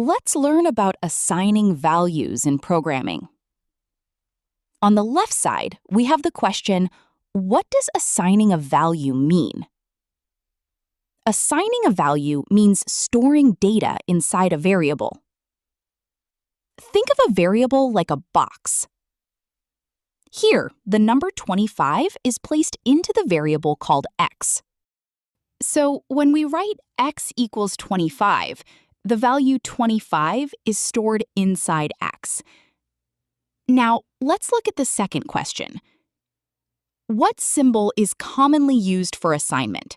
Let's learn about assigning values in programming. On the left side, we have the question, what does assigning a value mean? Assigning a value means storing data inside a variable. Think of a variable like a box. Here, the number 25 is placed into the variable called x. So when we write x equals 25, the value 25 is stored inside x. Now, let's look at the second question. What symbol is commonly used for assignment?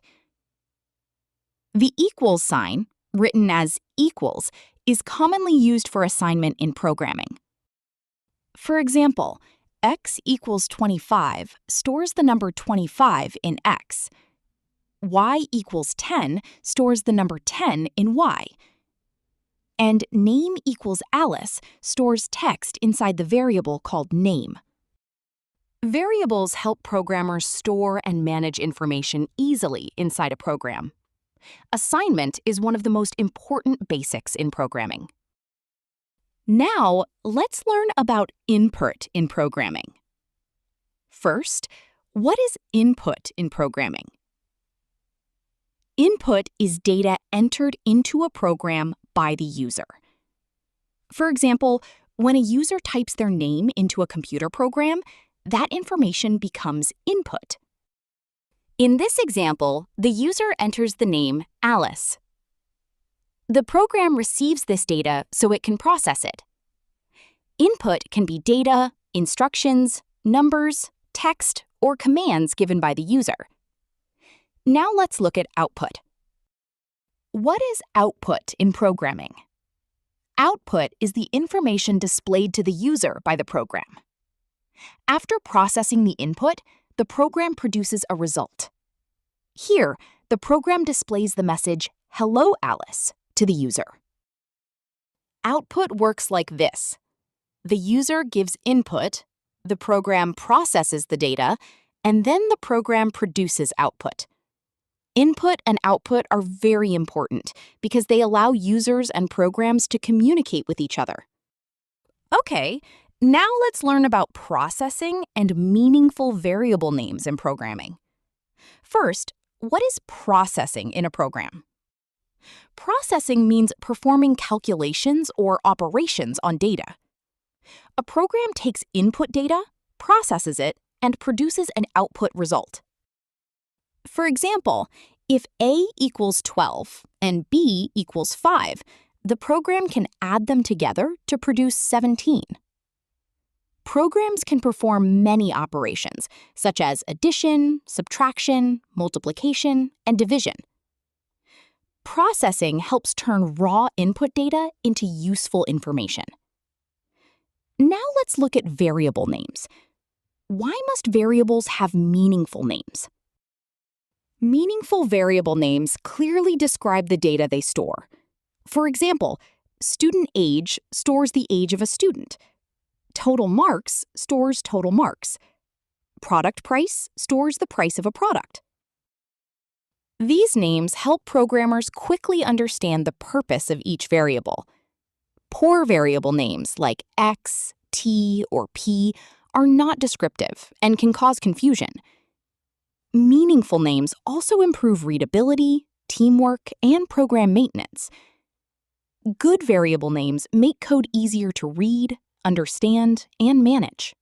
The equals sign, written as equals, is commonly used for assignment in programming. For example, x equals 25 stores the number 25 in x. Y equals 10 stores the number 10 in y. And name equals Alice stores text inside the variable called name. Variables help programmers store and manage information easily inside a program. Assignment is one of the most important basics in programming. Now, let's learn about input in programming. First, what is input in programming? Input is data entered into a program by the user. For example, when a user types their name into a computer program, that information becomes input. In this example, the user enters the name Alice. The program receives this data so it can process it. Input can be data, instructions, numbers, text, or commands given by the user. Now let's look at output. What is output in programming? Output is the information displayed to the user by the program. After processing the input, the program produces a result. Here, the program displays the message, "Hello, Alice," to the user. Output works like this. The user gives input, the program processes the data, and then the program produces output. Input and output are very important because they allow users and programs to communicate with each other. Okay, now let's learn about processing and meaningful variable names in programming. First, what is processing in a program? Processing means performing calculations or operations on data. A program takes input data, processes it, and produces an output result. For example, if A equals 12 and B equals 5, the program can add them together to produce 17. Programs can perform many operations, such as addition, subtraction, multiplication, and division. Processing helps turn raw input data into useful information. Now let's look at variable names. Why must variables have meaningful names? Meaningful variable names clearly describe the data they store. For example, student age stores the age of a student. Total marks stores total marks. Product price stores the price of a product. These names help programmers quickly understand the purpose of each variable. Poor variable names like X, T, or P are not descriptive and can cause confusion. Meaningful names also improve readability, teamwork, and program maintenance. Good variable names make code easier to read, understand, and manage.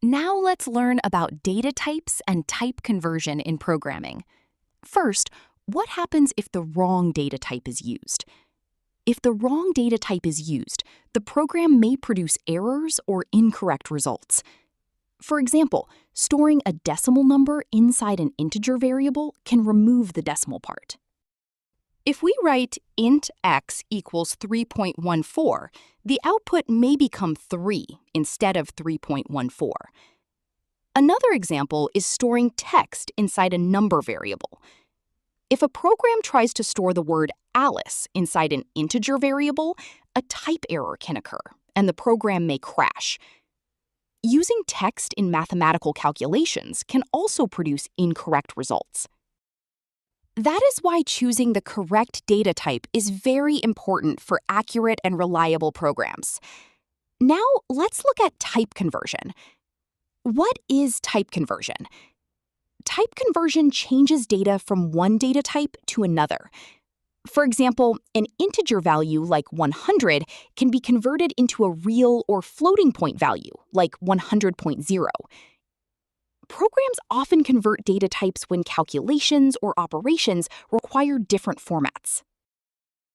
Now let's learn about data types and type conversion in programming. First, what happens if the wrong data type is used? If the wrong data type is used, the program may produce errors or incorrect results. For example, storing a decimal number inside an integer variable can remove the decimal part. If we write int x equals 3.14, the output may become 3 instead of 3.14. Another example is storing text inside a number variable. If a program tries to store the word Alice inside an integer variable, a type error can occur, and the program may crash. Using text in mathematical calculations can also produce incorrect results. That is why choosing the correct data type is very important for accurate and reliable programs. Now, let's look at type conversion. What is type conversion? Type conversion changes data from one data type to another. For example, an integer value like 100 can be converted into a real or floating point value like 100.0. Programs often convert data types when calculations or operations require different formats.